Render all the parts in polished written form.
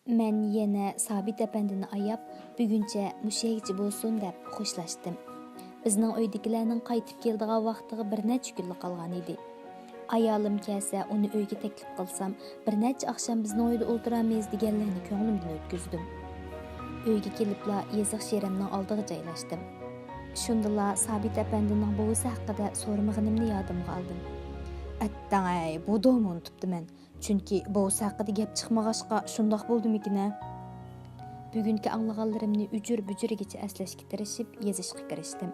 Мен yana Sabit әпәндіні аяп, бүгінче мүшегічі болсын деп xoşlaştım. Bizning uydagilarning qaytib keldigan vaqtiga bir necha kunlik qolgan edi. Ayolim kelsa, uni uyga taklif qilsam, bir necha oqshom bizning uyda o'tiramiz deganlarni ko'nglimdan o'tkazdim. Uyga kelibla yeziq sherimning oldiga joylashdim. Shundala Sabit әпәндінің buvisi haqida so'ramag'inimni yodimga oldim. Attangay, bu do'mni unutibdiman. Chunki buvisi haqida gap chiqmag'achqa shundoq bo'ldimikin-a? Bugungi anglag'anlarimni ujur-bujurigacha eslashga tirishib, yezishga kirishdim.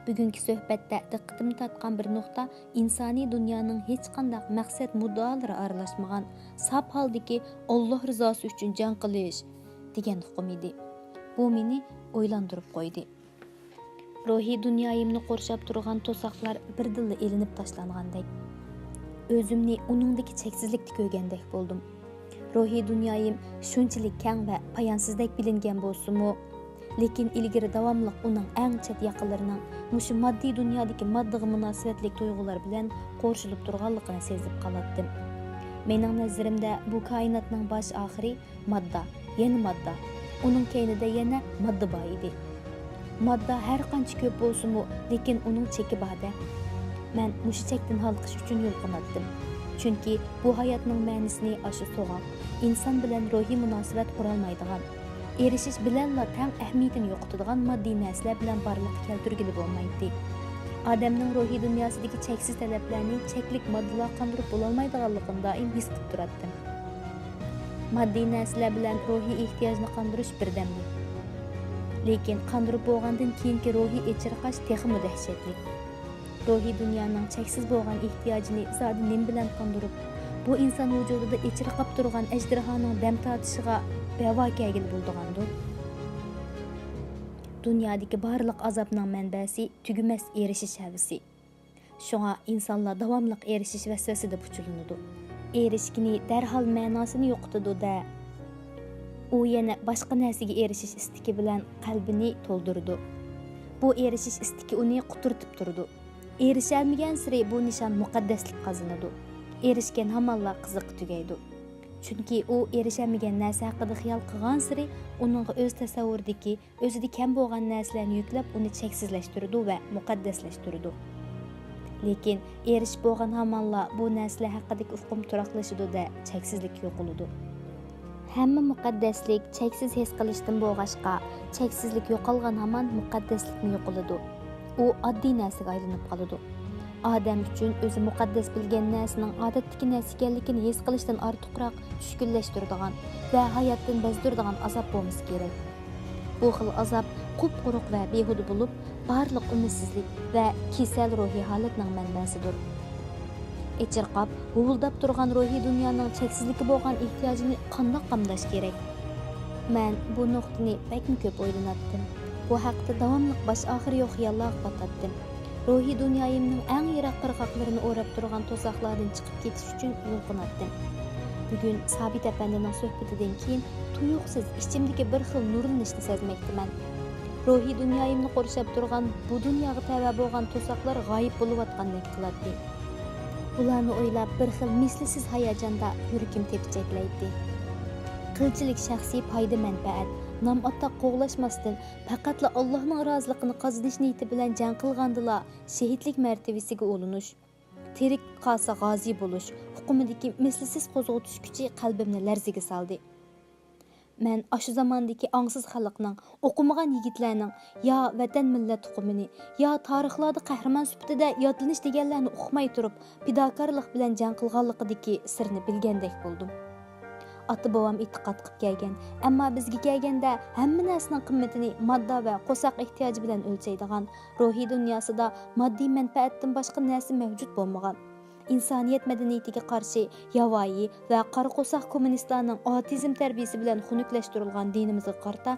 Bugungi suhbatda diqqatimni tortgan bir nuqta insoniy dunyoning hech qanday maqsad muddolari aralashmagan, sap holdagi Alloh rizosi uchun jang qilish degan hukm edi. Bu meni o'ylantirib qo'ydi. Ruhiy dunyoyimni qurshab turgan to'saqlar birdilla elinib tashlangandek. O'zimni uningdagi cheksizlikda ko'rgandek bo'ldim. Ruhiy dunyoyim shunchalik keng va poyonsizdek bilingan bo'lsa-mu, lekin ilgari davomli uning eng chet yaqinlarining mushu moddiy dunyodagi moddiga munosabatli tuyg'ular bilan qo'shilib turganligini sezib qolatdim. Mening nazarimda bu koinotning bosh oxiri modda, yana modda. Uning keynida yana modda bor edi. Modda har qancha ko'p bo'lsa-mu, lekin uning cheki bor-da. Men mushu chekdan halqish uchun yo'l qo'ydim. Chunki bu hayotning ma'nosini ashu so'g'aq, inson bilan ruhiy munosabat qurolmaydigan, erishish bilanla tang ahamiyatini yo'qotadigan moddiy narsalar bilan barliq keltirgili bo'lmaydi. Odamning ruhiy dunyosidagi cheksiz talablarni cheklik moddalar qondirib bo'lolmaydiganligini doim his qilib turardim. Moddiy narsalar bilan ruhiy ehtiyojni qondirish birdamlik. Lekin qondirib bo'lgandan keyingi ruhiy echirqash texmi dahshatli. Ruhiy dunyoning cheksiz bo'lgan ehtiyojini zodi nim bilan qondirib, bu inson vujudida echirqab turgan ajdarhoning dam tortishiga bavo kelgil bo'lgandir. Dunyodagi barliq azobning manbasi tugumas erishish havisi. Shunga insonlar davomli erishish vasvasida puchulinadi. Erishgini darhol ma'nosini yo'qotadi-da. U yana boshqa narsaga erishish istiki bilan qalbini to'ldirdi. Bu erishish istiki uni quturtib turdi. Erishalmagan siri bu nishon muqaddaslik qozonadi. Erishgan hamonla qiziq tugaydi. Chunki u erishamagan narsa haqida xiyol qilgan siri uning o'z tasavvuridagi, o'zida kam bo'lgan narsalarni yuklab uni cheksizlashtirdi va muqaddaslashtirdi. Lekin erish bo'lgan hamonla bu narsalar haqidagi ufqum turaqlashadi-da, cheksizlik yo'qoladi. Hamma muqaddaslik cheksiz his qilishdan bo'lg'ashqa, cheksizlik yo'qolgan hamon muqaddaslikni yo'qoladi. U oddiy narsaga aylanib qoladi. Odam uchun o'zi muqaddas bilgan narsaning odatdagi narsa ekanligini his qilishdan ortiqroq tushkunlashtiradigan va hayotdan bezdiradigan azob bo'lmasi kerak. Bu xil azob qup-quruq va behuda bo'lib, barliq umidsizlik va kasal ruhiy holatning manbasidir. Echirqab, huvuldab turgan ruhiy dunyoning cheksizligi bo'lgan ehtiyojini qanday qamdash kerak? Men bu nuqtani bakmi ko'p o'ylanatdim. Bu haqda davomli bosh oxiri yo'q xiyollarga batatdim. Ruhiy dunyoyimning eng yiroq qirg'oqlarini o'rab turgan to'saqlardan chiqib ketish uchun yo'l qo'ydim. Bugun Sabit әпәндінің suhbatidan keyin tuyuqsiz ichimdagi bir xil nurlanishni sezmoqdaman. Ruhiy dunyoyimni qurshab turgan bu dunyoga tava bo'lgan to'saqlar g'oyib bo'layotgandek qiladi. Bularni o'ylab bir xil mislisiz hayajonda yuragim tepchaklaydi. Qilchilik shaxsiy foyda manfaat, nam atta qo'g'lashmasdan faqatla Allohning roziligini qozonish niyati bilan jang qilgandila shahidlik martabasiga o'linish, tirik qolsa g'ozi bo'lish hukmidagi mislisiz qo'zg'atish kuchi qalbimni larziga soldi. Men ashu zamondagi ongsiz xalqning, o'qimagan yigitlarning yo vatan millat hukmini, yo tarixlarda qahramon sifatida yodlanish deganlarni uqmay turib, fidokorlik bilan jang qilganligidagi sirni bilgandek bo'ldim. Ata-bovam e'tiqod qilib kelgan, ammo bizga kelganda hamma narsaning qimmatini modda va qo'saq ehtiyoji bilan o'lchaydigan, ruhiy dunyosida moddiy manfaatdan boshqa narsa mavjud bo'lmagan. İnsaniyet medeniyetiga qarshi yavoyi va qora qo'saq kommunistlarning otizm tarbiyasi bilan xunuklashtirilgan dinimizga qarta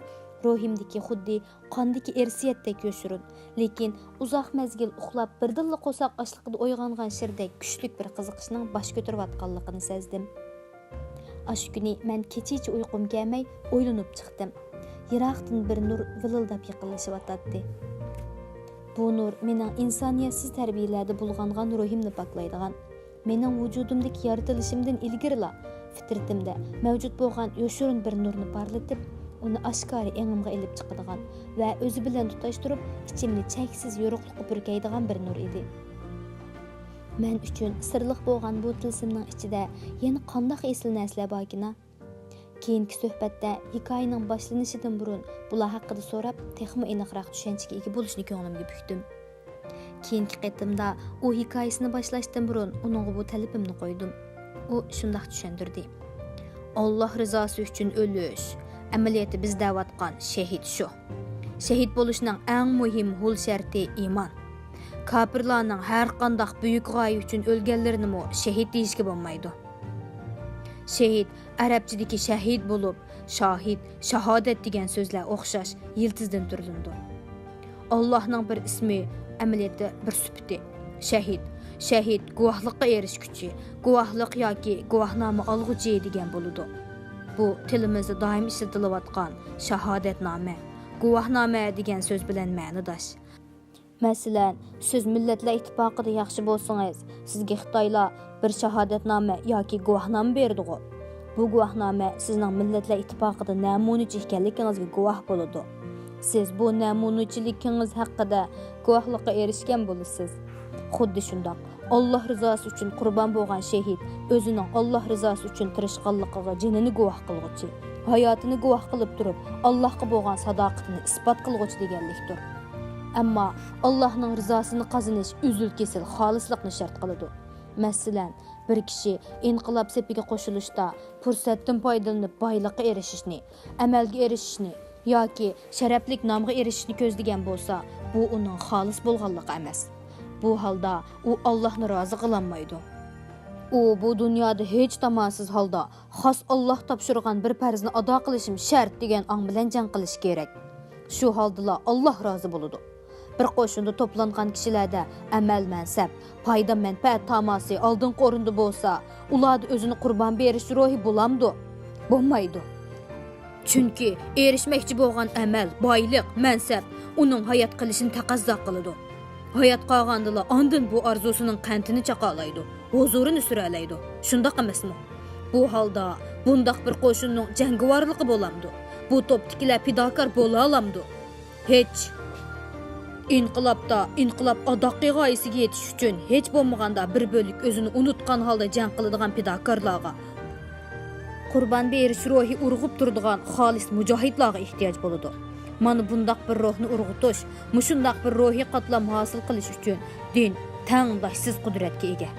ruhimdagi xuddi qondagi irsiyatdek yo'shirin, lekin uzoq mezgil uxlab birdilla qo'saq ochligida uyg'ongan shirdek kuchlik bir qiziqishning bosh ko'tarayotganligini sezdim. Ash kuni men kechicha uyqum kelmay o'ylanib chiqdim. Yiroqdan bir nur vilildab yiqilishyotdi. Bu nur mening insoniyatsiz tarbiyalarda bulg'angan ruhimni poklaydigan, mening vujudimdagi yaratilishimdan ilgirila fitratimda mavjud bo'lgan yoshurun bir nurni parlatib, uni oshkora engimga ilib chiqadigan va o'zi bilan tutashtirib, ichimni cheksiz yo'riqlikqa purkaydigan bir nur edi. Men uchun sirliq bo'lgan bu tilsimning ichida yana qanday esli narsalar borkina? Keyingi suhbatda hikoyaning boshlanishidan burun bular haqida so'rab, texmi aniqroq tushunchaga ega bo'lishni ko'nglimga bukdim. Keyingi qitimda u hikoyasini boshlashdan burun uningga bu talabimni qo'ydim. U shunday tushuntirdi. Alloh rizosi uchun o'lish, amaliyoti biz da'vatgan shahid shu. Shahid bo'lishning eng muhim hul sharti iymon. Kafirlarning har qanday buyuk g'oya uchun o'lganlarini shahid deyishga bo'lmaydi. Shahid arabchadagi shahid bo'lib, shohid, shahodat degan so'zlar o'xshash yiltizdan turilindi. Allohning bir ismi, amaliyotda bir sifati. Shahid. Shahid guvohlikqa erishguchi, guvohlik yoki guvohnoma olg'uchi degan bo'ladi. Bu tilimizda doim ishlatilayotgan shahodatnoma, guvohnoma degan so'z bilan ma'nodosh. Masalan, siz millatlar ittifoqida yaxshi bo'lsangiz, sizga Xitoylar bir shahodatnoma yoki guvohnoma berdi-ku. Bu guvohnoma sizning millatlar ittifoqida namunachi ekanligingizga guvoh bo'ladi. Siz bu namunachiliginiz haqida guvohlikqa erishgan bo'lasiz. Xuddi shundoq, Alloh rizosi uchun qurbon bo'lgan shahid o'zining Alloh rizosi uchun tirishqanligiga jinini guvoh qilguchi, hayotini guvoh qilib turib, Allohga bo'lgan sadoqatini isbot qilguchi deganlikdir. Ammo Allohning rizosini qozonish uzul-kesil xolislikni shart qiladi. Masalan, bir kishi inqilob sepiga qo'shilishda fursatdan foydalanib boylikqa erishishni, amalga erishishni yoki sharaflik nomga erishishni ko'zlagan bo'lsa, bu uning xolis bo'lganligi emas. Bu holda u Allohni rozi qilolmaydi. U bu dunyoda hech tomonsiz holda xos Alloh topshirgan bir farzni ado qilishim shart degan ong bilan jang qilish kerak. Shu holda Alloh rozi bo'ladi. Bir qo'shinda to'plangan kishilarda amal mansab, foyda manfaat tamosi oldingi o'rinda bo'lsa, ularda o'zini qurbon berish ruhi bo'lamdi. Bo'lmaydi. Chunki erishmoqchi bo'lgan amal, boylik, mansab uning hayot qilishini taqozo qiladi. Hayot qolgandila ondan bu orzusining qantini chaqalaydi, huzurini suralaydi. Shundoq emasmi? Bu holda bundaq bir qo'shinning jangovorligi bo'lamdi. Bu to'ptikilar fidokor bo'la olamdi. Hech inqilob adoqi g'oyasiga yetish uchun hech bo'lmaganda bir bo'lik o'zini unutgan holda jang qiladigan fidokorlarga, qurbon berish ruhi urg'ib turadigan xolis mujohidlarga ehtiyoj bo'ladi. Mana bundaq bir ruhni urg'utish, mushundaq bir ruhiy qatlam hosil qilish uchun din tangdoshsiz qudratga ega.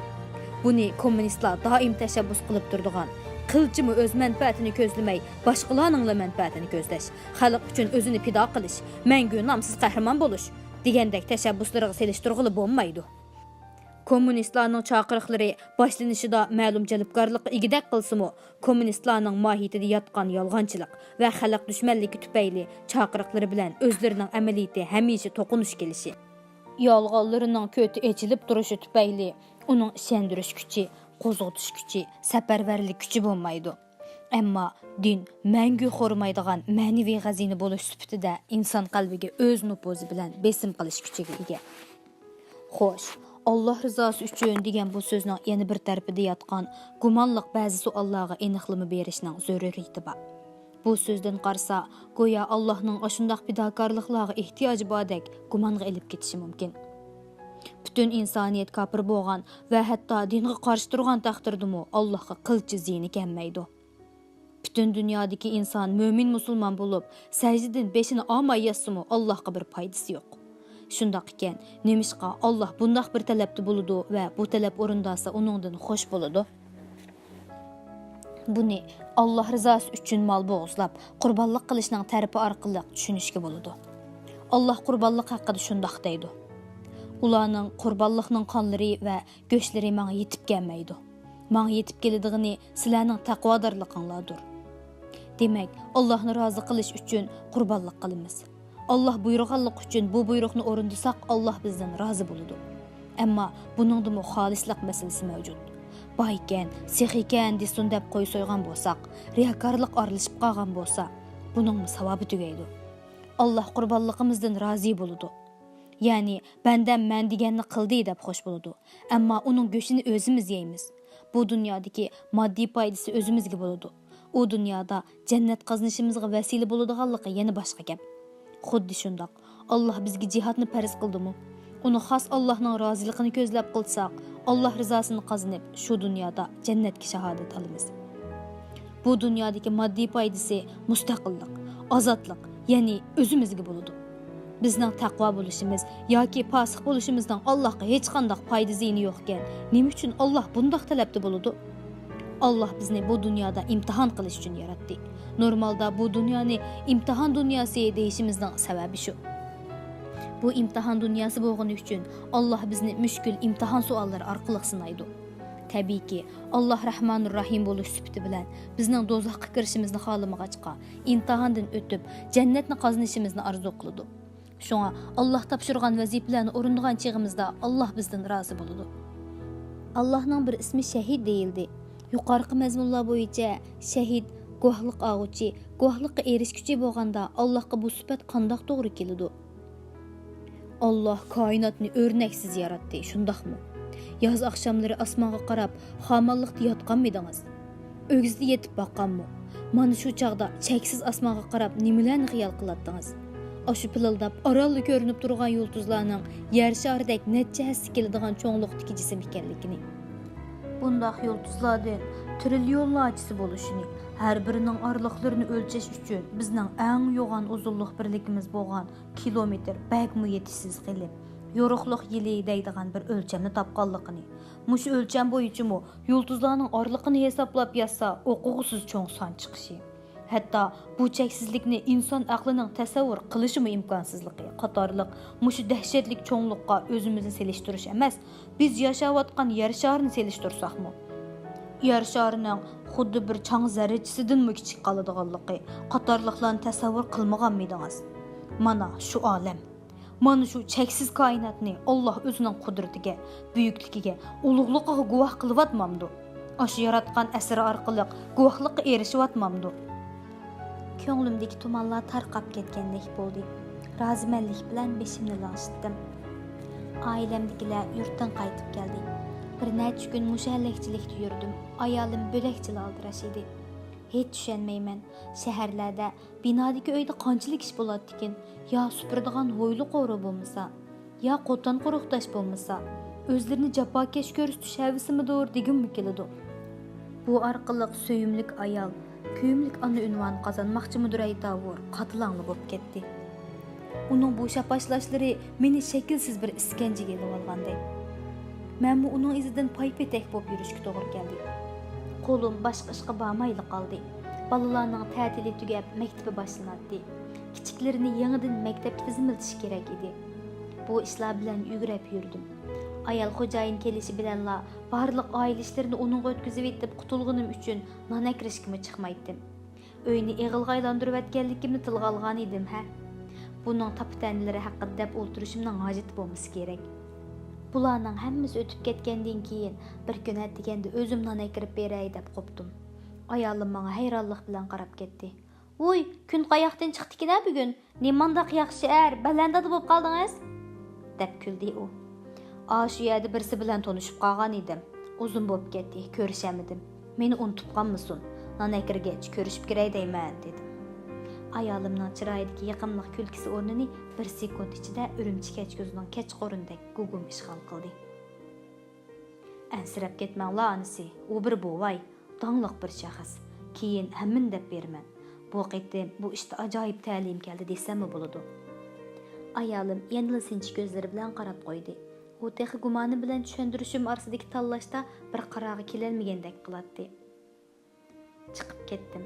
Buni kommunistlar doim tashabbus qilib turadigan, qilchimi o'z manfaatini ko'zlamay, boshqalarning manfaatini ko'zlash, xalq uchun o'zini fido qilish, mangu nomsiz qahramon bo'lish degandek tashabbuslariga selishtirg'ili bo'lmaydi. Kommunistlarning chaqiriqlari boshlanishida ma'lum jalbkorlikqa egidek qilsa-mu, kommunistlarning mohiyatida yotgan yolg'onchilik va xalq dushmanligi tufayli chaqiriqlari bilan o'zlarining amaliyati hamisha to'qinish kelishi, yolg'onlarining ko'ti echilib turishi tufayli uning ishondirish kuchi, qo'zg'atish kuchi, safarbarlik kuchi bo'lmaydi. Ammo din mangu xo'rmaydigan ma'naviy xazina bo'lish sifatida inson qalbiga o'z nufuzi bilan besim qilish kuchiga ega. Xo'sh, Alloh rizosi uchun degan bu so'zning yana bir tarafida yotgan gumonliq ba'zi savollarga aniqlama berishning zaruriyati bor. Bu so'zdan qarsa, go'yo Allohning ashundaq fidokorliklarga ehtiyoji bordek gumonga ilib ketishi mumkin. Butun insoniyat kafir bo'lgan va hatto dinga qarshi turgan taqdirdami Allohga qilchi ziyni kelmaydi. Butun dunyodagi inson mo'min musulmon bo'lib, sajdadan beshini olmay yatsimi Allohga bir foydasi yo'q. Shundoq ekan, nemishqa Alloh bundoq bir talabda bo'ladi va bu talab o'rindalsa uningdan xush bo'ladi. Buni Alloh rizosi uchun mol bo'g'izlab, qurbonlik qilishning tarifi orqali tushunishga bo'ladi. Alloh qurbonlik haqida shundoq deydi. Ularning qurbonlikning qonlari va go'shtlari menga yetib kelmaydi. Menga yetib keladiğini sizlarning taqvodorliginglardir. Demak, Allohni rozi qilish uchun qurbonlik qilamiz. Allah buyurganlik uchun bu buyruqni o'rindasak, Alloh bizdan rozi bo'ladi. Ammo buningda xolislik masalasi mavjud. Boykan, sehikan desin deb qo'y so'ygan bo'lsak, riyokorlik aralashib qolgan bo'lsa, buning savobi tugaydi. Alloh qurbonligimizdan rozi bo'ladi. Ya'ni bandam men deganni qildi deb xush bo'ladi. Ammo uning go'shini o'zimiz yeymiz. Bu dunyodagi moddiy foydasi o'zimizga bo'ladi. U dunyoda jannat qozonishimizga vasila bo'ladiganligi yana boshqa gap. Xuddi shundoq Alloh bizga jihodni farz qildimi? Uni xos Allohning roziligini ko'zlab qilsak, Alloh rizosini qozonib, shu dunyoda jannatga shahodat olamiz. Bu dunyodagi moddiy foydasi mustaqillik, ozodlik, ya'ni o'zimizga bo'ladi. Bizning taqvo bo'lishimiz yoki fosiq bo'lishimizdan Allohga hech qanday foyda ziyni yo'q ekan. Nima uchun Alloh bunday talabda bo'ladi? Alloh bizni bu dunyoda imtihon qilish uchun yaratdi. Normalda bu dunyoni imtihon dunyosi deyishimizning sababi shu. Bu imtihon dunyosi bo'lgani uchun Alloh bizni mushkul imtihon savollari orqali sinaydi. Tabiiyki, Alloh Rahmanur Rahim bo'lish sifati bilan bizning do'zaxga kirishimizni xohlamag'achqa, imtihondan o'tib, jannatni qozonishimizni orzu qiladi. Shunga Alloh topshirgan vazifalarni o'rinlagan chig'imizda Alloh bizdan rozi bo'ladi. Allohning bir ismi shahid deyildi. Yuqorqi mazmunlar bo'yicha shahid guvohlik oluvchi, guvohlikqa erishguchi bo'lganda Allohga bu sifat qandoq to'g'ri keladi? Alloh koinotni o'rnaksiz yaratdi, shundaqmi? Yoz oqshomlari osmonga qarab, xamallikda yotganmidingiz? O'gizda yetib boqqanmi? Mana shu chaqda cheksiz osmonga qarab nimalarni xiyol qilardingiz? Ashu pilildab orolli ko'rinib turgan yulduzlarning yer sharidek necha hassa keladigan cho'nglikdagi jism ekanligini. Bundaq yulduzlardan trilyonlarchasi bo'lishini, har birining oraliqlarini o'lchash uchun bizning eng yo'g'on uzunlik birligimiz bo'lgan kilometr bakmu yetishsiz qilib, yo'riqliq yili deydigan bir o'lchamni topganligini, mush o'lcham bo'yicha yulduzlarning oraliqini hisoblab yozsa, o'qug'isiz cho'ng son chiqishi. Hatta bu cheksizlikni inson aqlining tasavvur qilishimi imkonsizligi qatorliq mushu dahshatlik cho'nglikqa o'zimizni selishtirish emas, biz yashayotgan yer sharini selishtirsakmi? Yer sharining xuddi bir chang zarrachisidanmi kichik qoladiganligi qatorliqlarni tasavvur qilmaganmidingiz? Mana shu olam, mana shu cheksiz koinotni Alloh o'zining qudratiga, buyukligiga, ulug'ligiga guvoh qilyapmamdi. Ashu yaratgan asri orqali guvohlikka erishyapmamdi. Ko'nglimdagi tumanlar tarqab ketgandek bo'ldi. Rozimanlik bilan beshimni lang'ishdim. Ailemdagilar yurtdan qaytib keldi. Bir necha kun mushallakchilikda yurdim. Ayolim bo'lakchilar aldirash edi. Hech tushunmayman. Shaharlarda binodagi uyda qanchalik ish bo'ladi ekan? Yo supuradigan ho'yli qo'ri bo'lmasa, yo qo'ton quruqdash bo'lmasa, o'zlarini jafokash ko'rsatish havasimidir degimmi keladi. Bu orqali suyimlik ayol kuyimlik ana unvon qozonmoqchimidir aytavur, qatlangli bo'lib ketdi. Uning bu shapashlashlari meni shaklsiz bir iskanjaga ilib olganday. Men bu uning izidan paypetak bo'lib yurishga to'g'ri keldi. Qo'lim boshqa ishga bormayli qoldi. Balalarning ta'tili tugab, maktabi boshlanadi. Kichiklarini yangidan maktabga tizimlatish kerak edi. Bu ishlar bilan yugurib yurdim. Ayol xo'jayin kelishi bilanla barliq oila ishlarini uning o'tkazib etib qutulganim uchun non akrishga chiqmaydim. Uyni eg'ilga aylantirib atganligimni tilga olgan edim, ha. Buning tapitanlari haqida deb o'ltirishimning hojati bo'lmasa kerak. Bularning hammasi o'tib ketgandan keyin bir kun atiganda o'zim non akrib beray deb qopdim. Ayolim menga hayronlik bilan qarab ketdi. "Voy, kun qayoqdan chiqdikina bugun? Nimandaq yaxshi balandada bo'lib qoldingiz?" deb kuldi u. Shu yerda birisi bilan tanishib qolgan edim. Uzun bo'lib ketdi, ko'rishamadim. Meni unutib qolmasin. Non akrgach ko'rishib kiray deyman dedim. Ayolimning chiroyidagi yaqinlik kulkisi o'rnini bir sekund ichida urumchi kechko'zining kechqurundek gugum ishg'ol qildi. Ansirab ketmanglar onasi, u bir buvay, dangliq bir shaxs. Keyin hammin deb berman. Bu qitim bu ishda ajoyib ta'lim keldi desammi bo'ladi. Ayolim yanila sinchi ko'zlari bilan qarab qo'ydi. U texi gumoni bilan tushuntirishim orasidagi tanlashda bir qarorga kelolmagandek qiladi. Chiqib ketdim.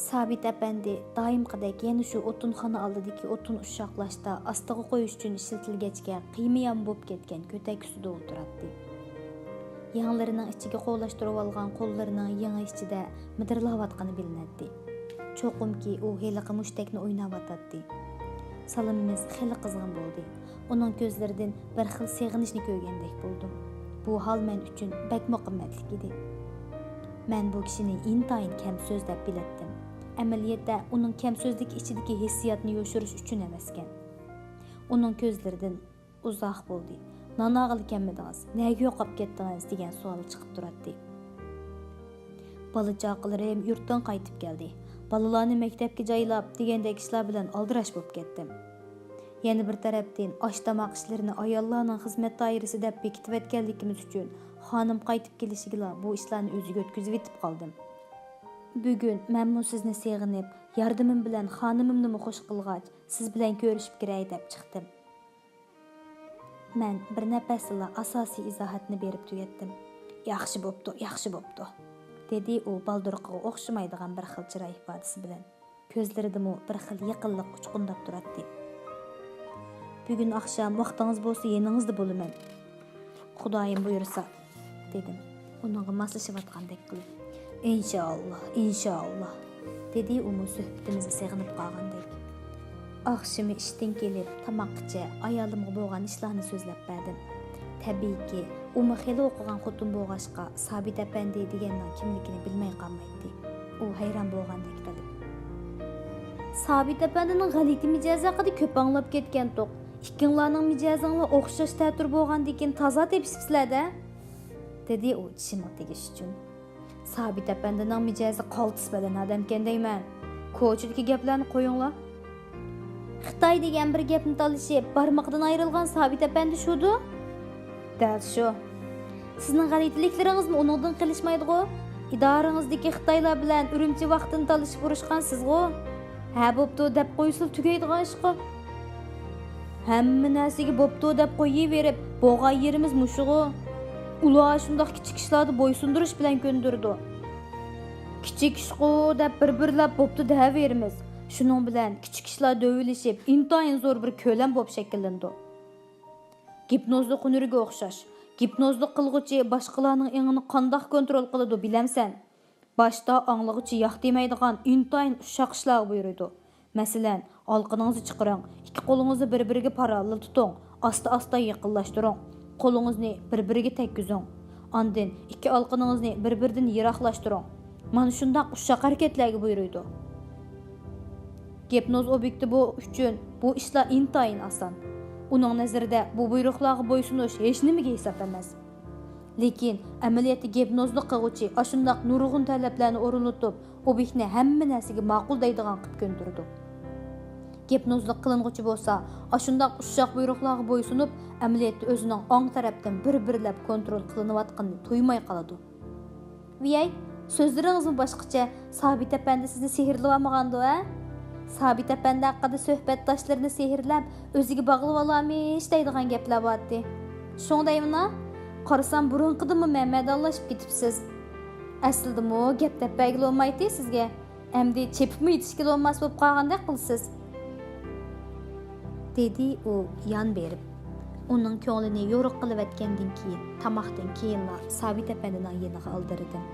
Sabit apandi doimqidek yana shu o'tinxona oldidagi o'tin ushoqlashda astiga qo'yish uchun ishlatilgachga qiymiyam bo'lib ketgan ko'tak ustida o'tiradi. Yanglarining ichiga qo'llashtirib olgan qo'llarining yangi ichida midirlayotgani bilinadi. Cho'qimki u heliqi mushtakni o'ynayotadi. Salimimiz xili qizg'in bo'ldi. Uning ko'zlaridan bir xil seg'inishni ko'rgandek bo'ldim. Bu hol men uchun bakmo qimmatli edi. Men bu kishini intayin kam so'z deb bilatdim. Amaliyotda uning kam so'zlik ichidagi hissiyotni yo'shirish uchun emaskan. Uning ko'zlaridan uzoq bo'ldi. nanağılı kemmediniz, näge yoqap ketdiniz degan savol chiqib turadi. Bala chaqalarim yurtdan qaytib keldi. Balalarni maktabga joylab degandek ishlar bilan aldirash bo'lib ketdim. Yana bir tarafdan osh tomoq ishlarini ayollarning xizmat doirasi deb bekitib etganligimiz uchun xonim qaytib kelishiga bu ishlarni o'ziga o'tkazib etib qoldim. Bugun men sizni seg'inib, yordamim bilan xonimimni xush qilgach, siz bilan ko'rishib kiray deb chiqdim. Men bir nafasla asosiy izohatni berib tugatdim. Yaxshi bo'pti, dedi u baldurqiga o'xshamaydigan bir xil chiroy ifodasi bilan. Ko'zlaridami bir xil yaqinlik uchqundab turadi. Bugun oqshom vaqtingiz bo'lsa, yaningizda bo'laman. Xudoyim buyursa, dedim. Uningga moslashayotgandek qilib. Inshaalloh, dedi u suhbatimizni seg'inib qolgandek. Akşamı ishdan kelib, tamoqcha ayolimga bo'lgan ishlarni so'zlab berdim. Tabiiyki, u xeli o'qigan xotin bo'lg'ashqa Sabit apandi deganning kimligini bilmay qolmaydi. U hayron bo'lgandek qilib. Sabit apandining g'alati mijozi haqida ko'p anglab ketgan to'q. Ikkinglarning mijozinglar o'xshash ta'tir bo'lgandan toza tepsizlar-da, dedi u tishimga tegish uchun. Sabit apandining mijozi qaltis badan odamkan deyman. Ko'chidagi gaplarni qo'yinglar. Xitoy degan bir gapni talishib, barmoqdan ayrilgan Sabit apandi shudu? Dal shu. Sizning g'alatilaringizni uningdan qilishmaydi-ku. Idorangizdagi Xitoylar bilan Urumchi vaqtini talishib urushgan siz-ku. Ha bo'pti deb qo'ysil tugaydigan ish-ku. Hamma narsaga bo'pti deb qo'yaverib, bo'g'ay yerimiz mushugu. Ular shundoq kichik ishlarni bo'ysundirish bilan ko'ndirdi. Kichik ishqu deb bir-birlab bo'pti deyaveramiz. Şunun bilan kichik ishlar dövülüşüp, intayin zo'r bir ko'lam bo'lib shakllandi. Gipnozli xunuriga o'xshash. Gipnozli qilg'uchi boshqalarning engini qandoq kontrol qiladi bilamsan? Boshda anglag'uchi yo'q demaydigan intayin ushoq ishlar buyurdi. Masalan, olqiningizni chiqaring, ikki qo'lingizni bir-biriga parallel tuting, asta-asta yaqinlashtiring. Qo'lingizni bir-biriga tekkizing. Ondan ikki olqiningizni bir-biridan yiroqlashtiring. Mana shundoq ushoq harakatlarga buyurdi. Gipnoz obyekti bu uchun bu ishlar intayin oson. Uning nazarida bu buyruqlarga bo'ysunish hech nimaga hisob emas. Lekin amaliyotda gipnozni qiluvchi ashundoq nurg'un talablarni o'rnatib, obyektni hamma narsaga ma'qul deydigan qilib ko'ndirdi. Gipnozlik qilinguchi bo'lsa, ashundoq ushoq buyruqlarga bo'ysunib, amaliyotda o'zining ong tarafdan bir-birlab kontrol qilinayotganini to'ymay qoladi. Viyay, so'zlaringizmi boshqacha? Sabit apandi sizni sehrlayolmagandi-a? Sabit apandi haqida suhbatdoshlarini sehrlab, o'ziga bog'lab olamish deydigan gaplar bordi. Shundaymi? Qarasam burunqidimi mamadonlashib ketibsiz. Aslida-mu gap tapagil olmaydi sizga. Endi chepib yetishga olmas bo'lib qolgandek qilsiz. Dedi u yon berib. Uning ko'nglini yo'riq qilib etgandan keyin, tamoqdan keyinlar Sabit apandining yeniga oldirdim.